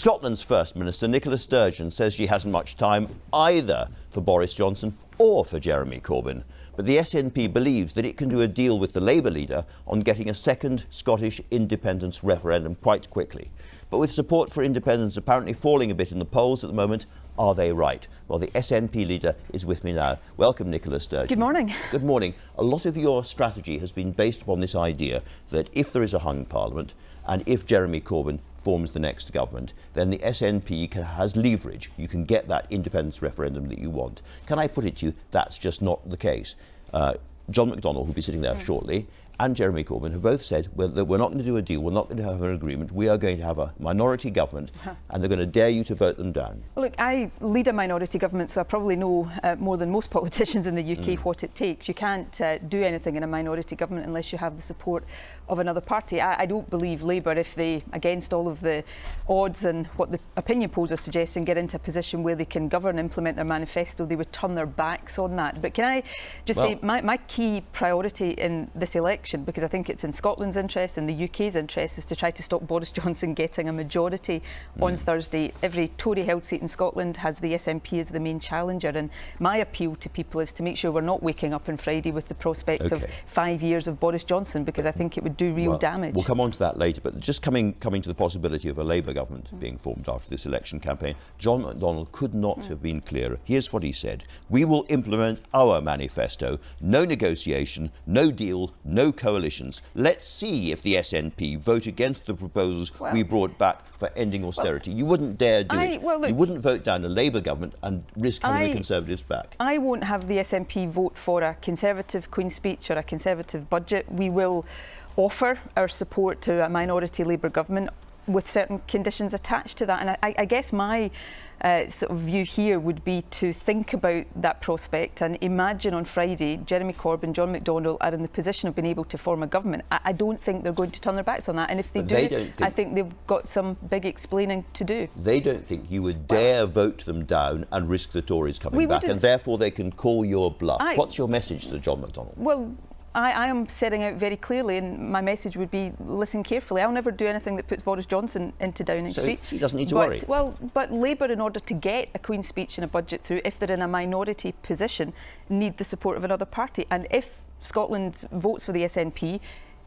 Scotland's First Minister, Nicola Sturgeon, says she hasn't much time either for Boris Johnson or for Jeremy Corbyn. But the SNP believes that it can do a deal with the Labour leader on getting a second Scottish independence referendum quite quickly. But with support for independence apparently falling a bit in the polls at the moment, are they right? Well, the SNP leader is with me now. Welcome, Nicola Sturgeon. Good morning. Good morning. A lot of your strategy has been based upon this idea that if there is a hung parliament and if Jeremy Corbyn forms the next government, then the SNP has leverage. You can get that independence referendum that you want. Can I put it to you, that's just not the case. John McDonnell, who'll be sitting there shortly, and Jeremy Corbyn have both said that we're not going to do a deal, we're not going to have an agreement, we are going to have a minority government, and they're going to dare you to vote them down. Well, look, I lead a minority government, so I probably know more than most politicians in the UK what it takes. You can't do anything in a minority government unless you have the support of another party. I don't believe Labour, if they, against all of the odds and what the opinion polls are suggesting, get into a position where they can govern and implement their manifesto, they would turn their backs on that. But can I just say, my key priority in this election, because I think it's in Scotland's interest and the UK's interest, is to try to stop Boris Johnson getting a majority on Thursday. Every Tory-held seat in Scotland has the SNP as the main challenger, and my appeal to people is to make sure we're not waking up on Friday with the prospect of 5 years of Boris Johnson, because I think it would do real damage. We'll come on to that later, but just coming to the possibility of a Labour government being formed after this election campaign, John McDonnell could not have been clearer. Here's what he said: "We will implement our manifesto. No negotiation, no deal, no coalitions. Let's see if the SNP vote against the proposals we brought back for ending austerity." You wouldn't dare do it. Look, you wouldn't vote down a Labour government and risk having the Conservatives back. I won't have the SNP vote for a Conservative Queen's Speech or a Conservative budget. We will offer our support to a minority Labour government with certain conditions attached to that. And I guess my sort of view here would be to think about that prospect and imagine on Friday Jeremy Corbyn, John McDonnell are in the position of being able to form a government. I don't think they're going to turn their backs on that, and if they do, I think they've got some big explaining to do. They don't think you would dare vote them down and risk the Tories coming back, and therefore they can call your bluff. What's your message to John McDonnell? Well, I am setting out very clearly, and my message would be, listen carefully. I'll never do anything that puts Boris Johnson into Downing Street. So he doesn't need to worry. Well, but Labour, in order to get a Queen's Speech and a budget through, if they're in a minority position, need the support of another party. And if Scotland votes for the SNP,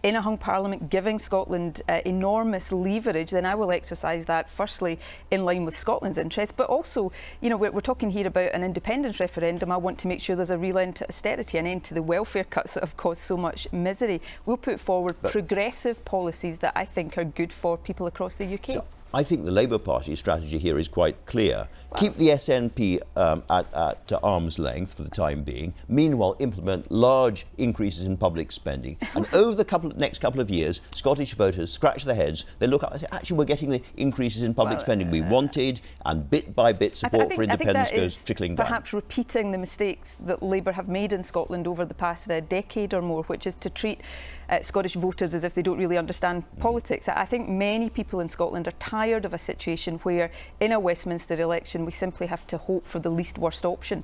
in a hung parliament, giving Scotland enormous leverage, then I will exercise that, firstly, in line with Scotland's interests, but also, you know, we're talking here about an independence referendum. I want to make sure there's a real end to austerity, an end to the welfare cuts that have caused so much misery. We'll put forward progressive policies that I think are good for people across the UK. So I think the Labour Party's strategy here is quite clear. Keep the SNP at arm's length for the time being. Meanwhile, implement large increases in public spending. And over the next couple of years, Scottish voters scratch their heads. They look up and say, actually, we're getting the increases in public spending we wanted, and bit by bit support for independence goes trickling down. Perhaps repeating the mistakes that Labour have made in Scotland over the past decade or more, which is to treat Scottish voters as if they don't really understand politics. I think many people in Scotland are tired of a situation where, in a Westminster election, we simply have to hope for the least worst option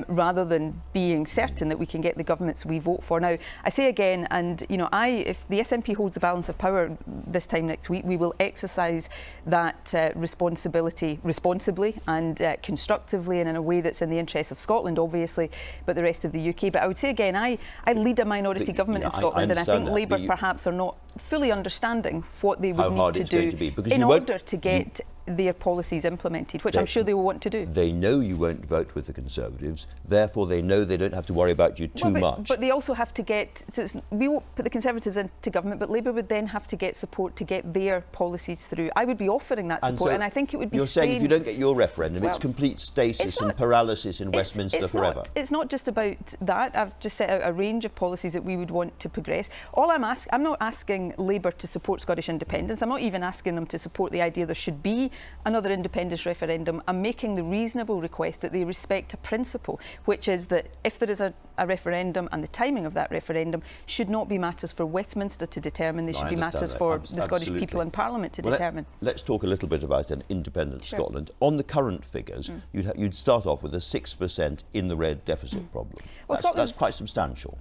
rather than being certain that we can get the governments we vote for. Now, I say again, and you know, if the SNP holds the balance of power this time next week, we will exercise that responsibility responsibly and constructively, and in a way that's in the interests of Scotland, obviously, but the rest of the UK. But I would say again, I lead a minority government in Scotland, and I think Labour perhaps are not fully understanding what they would need to do in order to get their policies implemented, which I'm sure they will want to do. They know you won't vote with the Conservatives, therefore they know they don't have to worry about you too much. But they also have to get, we won't put the Conservatives into government, but Labour would then have to get support to get their policies through. I would be offering that support, and I think it would be You're saying if you don't get your referendum, it's complete stasis and paralysis in Westminster forever. It's not just about that. I've just set out a range of policies that we would want to progress. I'm not asking Labour to support Scottish independence. I'm not even asking them to support the idea there should be another independence referendum. I'm making the reasonable request that they respect a principle, which is that if there is a referendum, and the timing of that referendum should not be matters for Westminster to determine, they should be matters for the Scottish people in Parliament to determine. Let's talk a little bit about an independent Scotland. On the current figures, you'd start off with a 6% in the red deficit problem. Well, that's quite substantial.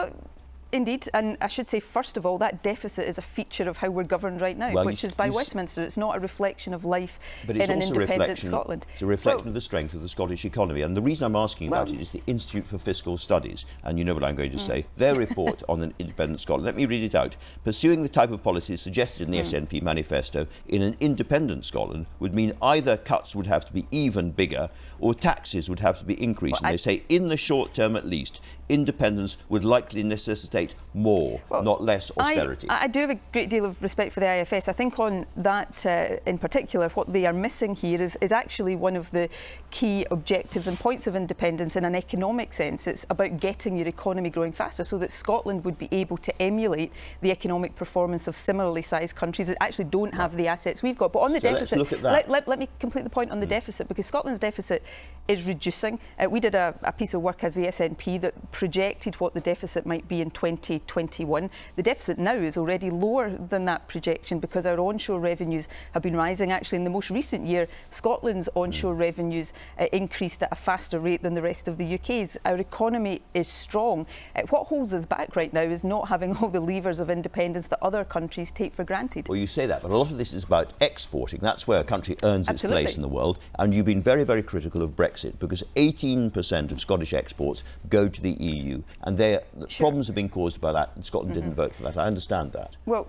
Indeed, and I should say, first of all, that deficit is a feature of how we're governed right now, which is by Westminster. It's not a reflection of life in an independent Scotland. It's a reflection of the strength of the Scottish economy. And the reason I'm asking about it is the Institute for Fiscal Studies, and you know what I'm going to say, their report on an independent Scotland. Let me read it out. Pursuing the type of policies suggested in the SNP manifesto in an independent Scotland would mean either cuts would have to be even bigger or taxes would have to be increased. And they say, in the short term at least, independence would likely necessitate more, not less austerity. I do have a great deal of respect for the IFS. I think on that in particular, what they are missing here is actually one of the key objectives and points of independence in an economic sense. It's about getting your economy growing faster so that Scotland would be able to emulate the economic performance of similarly sized countries that actually don't have the assets we've got. But on the deficit, let's look at that. Let me complete the point on the deficit, because Scotland's deficit is reducing. We did a piece of work as the SNP that projected what the deficit might be in 2021. The deficit now is already lower than that projection because our onshore revenues have been rising. Actually, in the most recent year, Scotland's onshore revenues increased at a faster rate than the rest of the UK's. Our economy is strong. What holds us back right now is not having all the levers of independence that other countries take for granted. Well, you say that, but a lot of this is about exporting. That's where a country earns its place in the world. And you've been very, very critical of Brexit because 18% of Scottish exports go to the EU, and the problems have been caused by that, and Scotland didn't vote for that. I understand that. Well,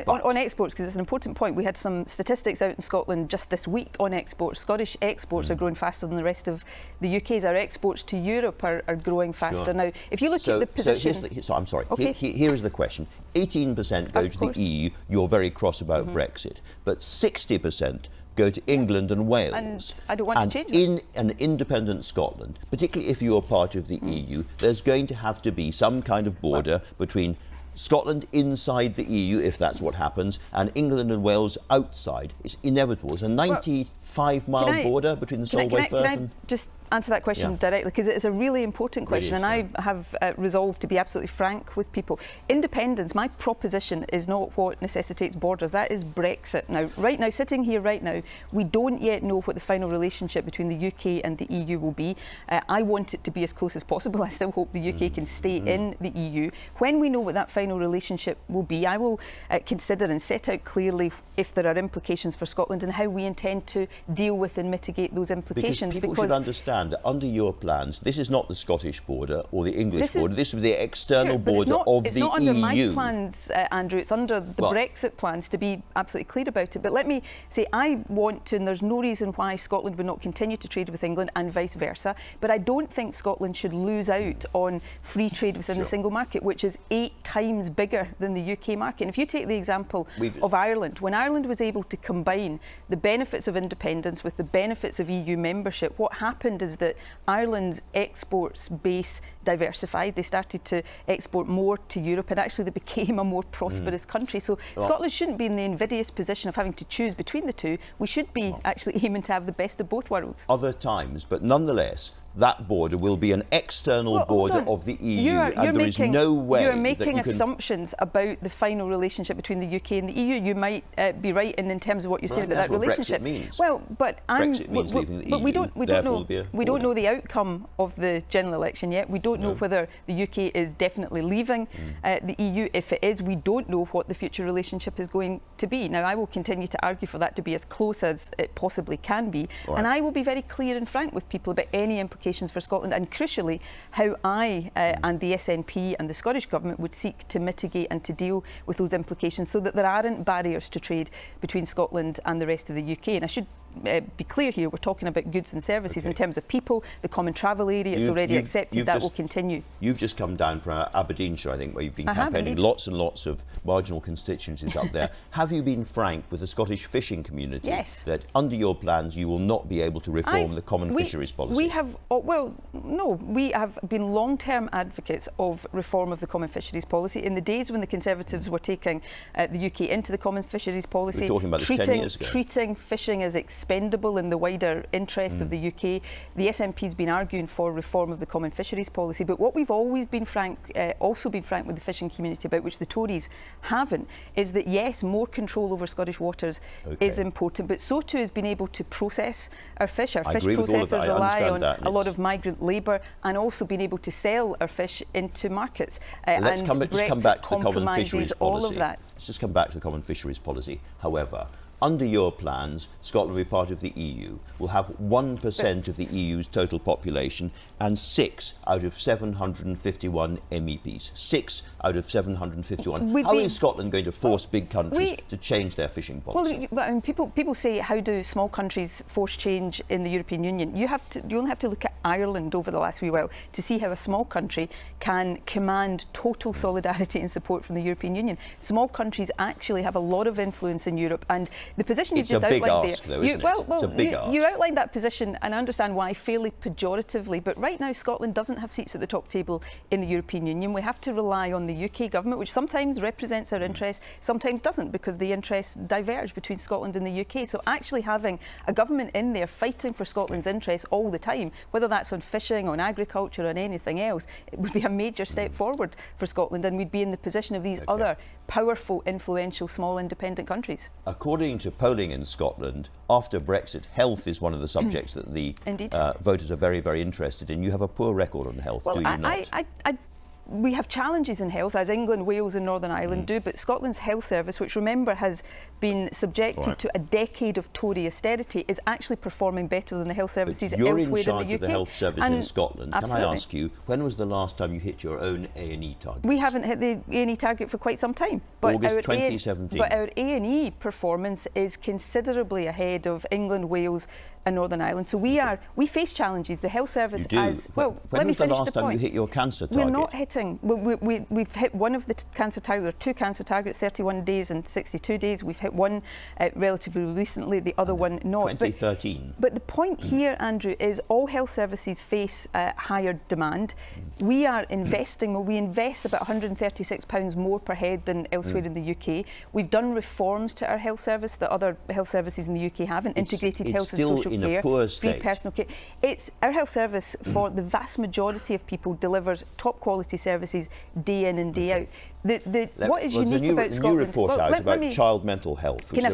on exports, because it's an important point, we had some statistics out in Scotland just this week on exports. Scottish exports are growing faster than the rest of the UK's. Our exports to Europe are growing faster. Now, if you look at the position... I'm sorry. Okay. Here is the question. 18% go to the EU. You're very cross about Brexit. But 60% go to England and Wales. And I don't want to change that. In an independent Scotland, particularly if you're part of the EU, there's going to have to be some kind of border between Scotland inside the EU, if that's what happens, and England and Wales outside. It's inevitable. It's a 95-mile border between the Solway Firth and... Can I just answer that question directly, because it's a really important question, and I have resolved to be absolutely frank with people. Independence, my proposition, is not what necessitates borders. That is Brexit. Now, right now, sitting here right now, we don't yet know what the final relationship between the UK and the EU will be. I want it to be as close as possible. I still hope the UK can stay in the EU. When we know what that final relationship will be, I will consider and set out clearly if there are implications for Scotland and how we intend to deal with and mitigate those implications. Because people should understand that under your plans, this is not the Scottish border or the English border. This is the external border of the EU. It's not under my plans, Andrew. It's under the Brexit plans, to be absolutely clear about it. But let me say, I want to, and there's no reason why Scotland would not continue to trade with England and vice versa. But I don't think Scotland should lose out on free trade within the single market, which is 8 times bigger than the UK market. And if you take the example of Ireland, when Ireland was able to combine the benefits of independence with the benefits of EU membership, what happened is that Ireland's exports base diversified. They started to export more to Europe, and actually they became a more prosperous country. So Scotland shouldn't be in the invidious position of having to choose between the two. We should be actually aiming to have the best of both worlds. Other times, but nonetheless, that border will be an external border of the EU, and there is no way you're making assumptions about the final relationship between the UK and the EU. You might be right in terms of what you're saying about that relationship. Brexit means. Well, but Brexit means leaving the EU. But we don't know the outcome of the general election yet. We don't know whether the UK is definitely leaving the EU. If it is, we don't know what the future relationship is going to be. Now, I will continue to argue for that to be as close as it possibly can be, and I will be very clear and frank with people about any implications for Scotland, and crucially how I and the SNP and the Scottish Government would seek to mitigate and to deal with those implications so that there aren't barriers to trade between Scotland and the rest of the UK. And I should be clear here, we're talking about goods and services. In terms of people, the common travel area, it's already accepted that will continue. You've just come down from Aberdeenshire, I think, where you've been campaigning. Lots and lots of marginal constituencies up there. Have you been frank with the Scottish fishing community that under your plans you will not be able to reform the common fisheries policy? We have, we have been long-term advocates of reform of the common fisheries policy. In the days when the Conservatives were taking the UK into the common fisheries policy, we're talking about this 10 years ago. treating fishing as expendable in the wider interests of the UK. The SNP has been arguing for reform of the common fisheries policy, but what we've always been also been frank with the fishing community about, which the Tories haven't, is that yes, more control over Scottish waters is important, but so too is being able to process our fish. Our fish processors rely on a lot of migrant labour, and also being able to sell our fish into markets. Let's come back to the common fisheries all policy. of that. Let's just come back to the common fisheries policy. However, under your plans, Scotland will be part of the EU, will have 1% of the EU's total population and 6 out of 751 MEPs. 6 out of 751. How is Scotland going to force big countries to change their fishing policy? Well, I mean, people say, how do small countries force change in the European Union? You only have to look at Ireland over the last wee while to see how a small country can command total solidarity and support from the European Union. Small countries actually have a lot of influence in Europe, and the position you've just outlined there, you outlined that position, and I understand why, fairly pejoratively, but right now Scotland doesn't have seats at the top table in the European Union. We have to rely on the UK government, which sometimes represents our interests, sometimes doesn't, because the interests diverge between Scotland and the UK. So actually having a government in there fighting for Scotland's interests all the time, whether that's on fishing, on agriculture, on anything else, it would be a major step forward for Scotland, and we'd be in the position of these other powerful, influential, small independent countries. According to polling in Scotland, after Brexit, health is one of the subjects that the voters are very, very interested in. You have a poor record on health, do you not? We have challenges in health, as England, Wales and Northern Ireland do, but Scotland's health service, which remember has been subjected to a decade of Tory austerity, is actually performing better than the health services elsewhere in the UK. You're in charge of the health service in Scotland. Can I ask you, when was the last time you hit your own A&E target? We haven't hit the A&E target for quite some time. But August 2017. But our A&E performance is considerably ahead of England, Wales and Northern Ireland. So we face challenges. The health service as well. When was the last time you hit your cancer target? We're not hitting. We've hit one of the cancer targets. There are 2 cancer targets, 31 days and 62 days. We've hit one relatively recently, the other one not. 2013. But the point here, Andrew, is all health services face higher demand. We are investing. We invest about £136 more per head than elsewhere in the UK. We've done reforms to our health service that other health services in the UK haven't. Integrated health and social care, free personal care. Our health service, for the vast majority of people, delivers top quality services day in and day out. What is unique about Scotland? New report out about child mental health. Can I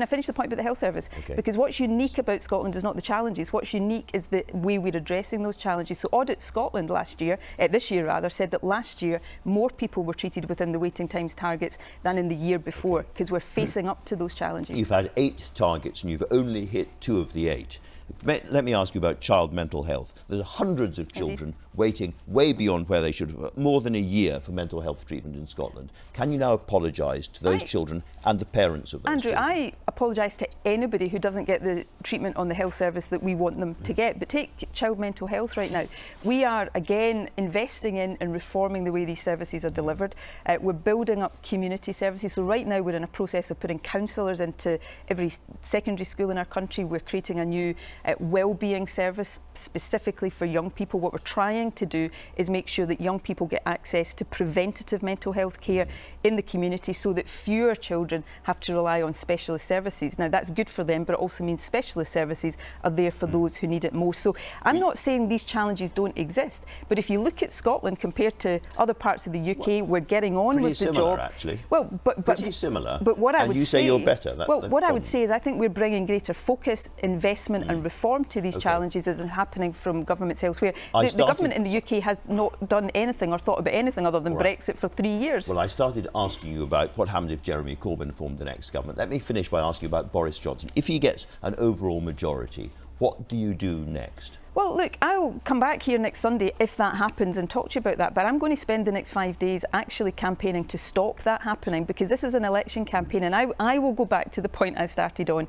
finish the point about the health service? Because what's unique about Scotland is not the challenges. What's unique is the way we're addressing those challenges. So Audit Scotland this year rather, said that last year more people were treated within the waiting times targets than in the year before, because we're facing up to those challenges. You've had 8 targets and you've only hit 2 of the 8. Let me ask you about child mental health. There's hundreds of children waiting way beyond where they should have, more than a year for mental health treatment in Scotland. Can you now apologise to those children and the parents of those children? I apologise to anybody who doesn't get the treatment on the health service that we want them to get. But take child mental health right now. We are, again, investing in and reforming the way these services are delivered. We're building up community services. So right now we're in a process of putting counsellors into every secondary school in our country. We're creating a new wellbeing service specifically for young people. What we're trying to do is make sure that young people get access to preventative mental health care in the community, so that fewer children have to rely on specialist services. Now that's good for them, but it also means specialist services are there for those who need it most. So I'm not saying these challenges don't exist, but if you look at Scotland compared to other parts of the UK, we're getting on with the job. Actually. Well, pretty similar. But what I would you say you're better. I would say is I think we're bringing greater focus, investment and reform to these challenges as is happening from governments elsewhere. The government in the UK has not done anything or thought about anything other than Brexit for 3 years. Well, I started asking you about what happened if Jeremy Corbyn formed the next government. Let me finish by asking you about Boris Johnson. If he gets an overall majority, what do you do next? Well, look, I'll come back here next Sunday if that happens and talk to you about that, but I'm going to spend the next 5 days actually campaigning to stop that happening, because this is an election campaign, and I will go back to the point I started on.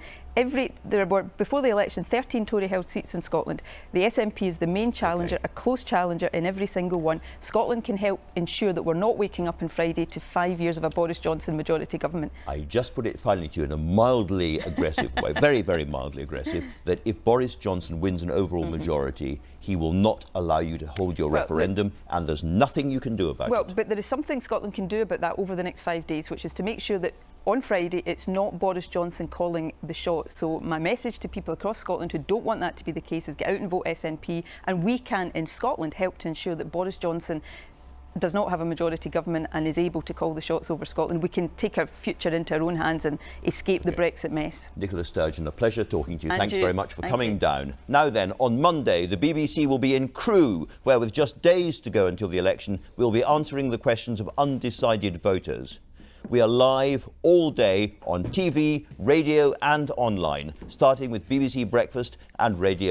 There were, before the election, 13 Tory-held seats in Scotland. The SNP is the main challenger, a close challenger in every single one. Scotland can help ensure that we're not waking up on Friday to 5 years of a Boris Johnson majority government. I just put it finally to you in a mildly aggressive way, very, very mildly aggressive, that if Boris Johnson wins an overall majority, he will not allow you to hold your referendum, and there's nothing you can do about it. Well, but there is something Scotland can do about that over the next 5 days, which is to make sure that on Friday, it's not Boris Johnson calling the shots. So my message to people across Scotland who don't want that to be the case is get out and vote SNP, and we can in Scotland help to ensure that Boris Johnson does not have a majority government and is able to call the shots over Scotland. We can take our future into our own hands and escape the Brexit mess. Nicola Sturgeon, a pleasure talking to you. And Thanks very much for coming you. down. Now then, on Monday, the BBC will be in Crewe, where with just days to go until the election, we'll be answering the questions of undecided voters. We are live all day on TV, radio and online, starting with BBC Breakfast and Radio